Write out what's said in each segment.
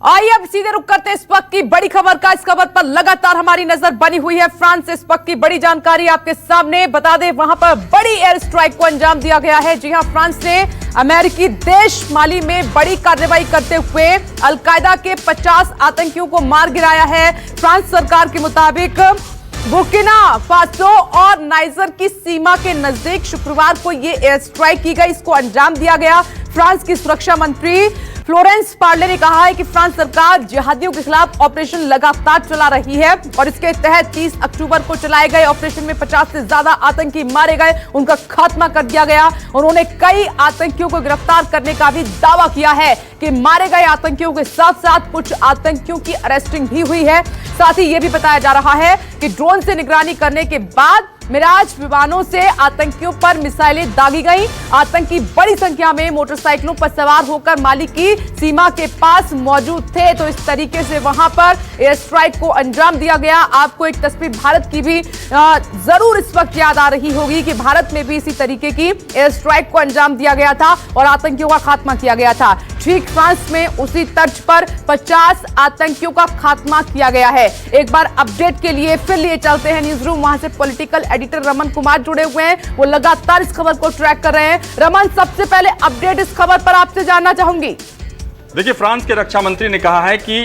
आइए अब सीधे रुक करते हैं इस वक्त की बड़ी खबर का। इस खबर पर लगातार हमारी नजर बनी हुई है। फ्रांस से इस वक्त की बड़ी जानकारी आपके सामने बता दें, वहां पर बड़ी एयर स्ट्राइक को अंजाम दिया गया है। जी हां, फ्रांस ने अमेरिकी देश माली में बड़ी कार्रवाई करते हुए अलकायदा के 50 आतंकियों को मार गिराया है। फ्रांस सरकार के मुताबिक बुर्किना फासो और नाइजर की सीमा के नजदीक शुक्रवार को यह एयर स्ट्राइक की गई, इसको अंजाम दिया गया। फ्रांस की सुरक्षा मंत्री फ्लोरेंस पार्ले ने कहा है कि फ्रांस सरकार जिहादियों के खिलाफ ऑपरेशन लगातार चला रही है और इसके तहत 30 अक्टूबर को चलाए गए ऑपरेशन में 50 से ज्यादा आतंकी मारे गए, उनका खात्मा कर दिया गया। उन्होंने कई आतंकियों को गिरफ्तार करने का भी दावा किया है कि मारे गए आतंकियों के साथ साथ कुछ आतंकियों की अरेस्टिंग भी हुई है। साथ ही यह भी बताया जा रहा है कि ड्रोन से निगरानी करने के बाद मिराज विमानों से आतंकियों पर मिसाइलें दागी गईं। आतंकी बड़ी संख्या में मोटरसाइकिलों पर सवार होकर माली की सीमा के पास मौजूद थे, तो इस तरीके से वहां पर एयर स्ट्राइक को अंजाम दिया गया। आपको एक तस्वीर भारत की भी जरूर इस वक्त याद आ रही होगी कि भारत में भी इसी तरीके की एयर स्ट्राइक को अंजाम दिया गया था और आतंकियों का खात्मा किया गया था। ठीक फ्रांस में उसी तर्ज पर 50 आतंकियों का खात्मा किया गया है। एक बार अपडेट के लिए फिर लिए चलते हैं न्यूज रूम, वहां से पॉलिटिकल एडिटर रमन कुमार जुड़े हुए हैं, वो लगातार इस खबर को ट्रैक कर रहे हैं। रमन, सबसे पहले अपडेट इस खबर पर आपसे जानना चाहूंगी। देखिए, फ्रांस के रक्षा मंत्री ने कहा है कि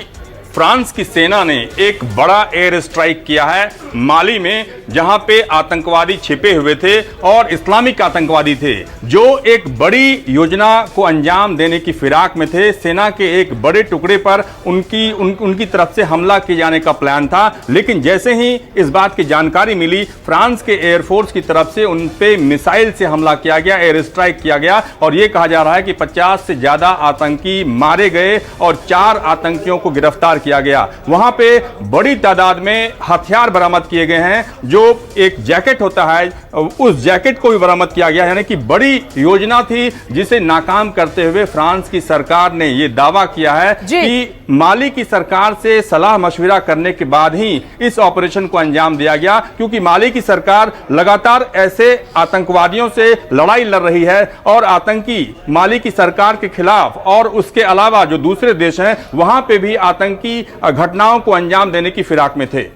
फ्रांस की सेना ने एक बड़ा एयर स्ट्राइक किया है माली में, जहां पे आतंकवादी छिपे हुए थे और इस्लामिक आतंकवादी थे जो एक बड़ी योजना को अंजाम देने की फिराक में थे। सेना के एक बड़े टुकड़े पर उनकी तरफ से हमला किए जाने का प्लान था, लेकिन जैसे ही इस बात की जानकारी मिली, फ्रांस के एयरफोर्स की तरफ से उन पे मिसाइल से हमला किया गया, एयर स्ट्राइक किया गया और यह कहा जा रहा है कि 50 से ज्यादा आतंकी मारे गए और 4 आतंकियों को गिरफ्तार किया गया। वहां पे बड़ी तादाद में हथियार बरामद किए गए हैं, जो एक जैकेट होता है उस जैकेट को भी बरामद किया गया, यानी कि बड़ी योजना थी जिसे नाकाम करते हुए फ्रांस की सरकार ने यह दावा किया है कि माली की सरकार से सलाह मशविरा करने के बाद ही इस ऑपरेशन को अंजाम दिया गया, क्योंकि माली की सरकार लगातार ऐसे आतंकवादियों से लड़ाई लड़ रही है और आतंकी माली की सरकार के खिलाफ और उसके अलावा जो दूसरे देश हैं वहां पे भी आतंकी घटनाओं को अंजाम देने की फिराक में थे।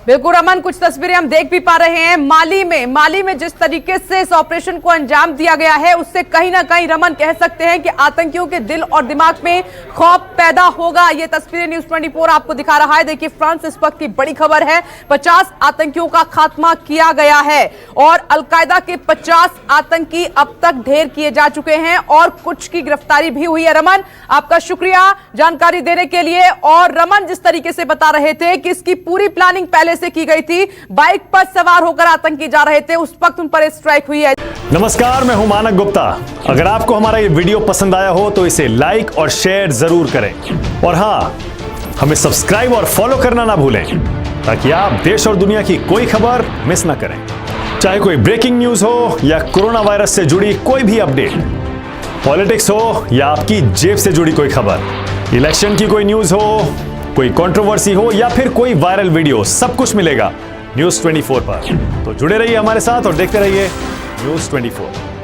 बिल्कुल रमन, कुछ तस्वीरें हम देख भी पा रहे हैं माली में जिस तरीके से इस ऑपरेशन को अंजाम दिया गया है, उससे कहीं ना कहीं रमन कह सकते हैं कि आतंकियों के दिल और दिमाग में खौफ पैदा होगा। ये तस्वीरें न्यूज 24 आपको दिखा रहा है। देखिए, फ्रांस इस वक्त की बड़ी खबर है, 50 आतंकियों का खात्मा किया गया है और अलकायदा के 50 आतंकी अब तक ढेर किए जा चुके हैं और कुछ की गिरफ्तारी भी हुई है। रमन, आपका शुक्रिया जानकारी देने के लिए। और रमन जिस तरीके से बता रहे थे कि इसकी पूरी प्लानिंग पहले से की गई थी, बाइक पर सवार होकर आतंकी जा रहे थे, उस वक्त उन पर स्ट्राइक हुई है। नमस्कार, मैं हूं मानक गुप्ता। अगर आपको हमारा ये वीडियो पसंद आया हो तो इसे लाइक और शेयर जरूर करें और हां, हमें सब्सक्राइब और फॉलो करना ना भूलें ताकि आप देश और दुनिया की कोई खबर मिस ना करें। चाहे कोई ब्रेकिंग न्यूज हो या कोरोना वायरस से जुड़ी कोई भी अपडेट, पॉलिटिक्स हो या आपकी जेब से जुड़ी कोई खबर, इलेक्शन की कोई न्यूज हो, कोई कंट्रोवर्सी हो या फिर कोई वायरल वीडियो, सब कुछ मिलेगा न्यूज 24 पर। तो जुड़े रहिए हमारे साथ और देखते रहिए न्यूज 24।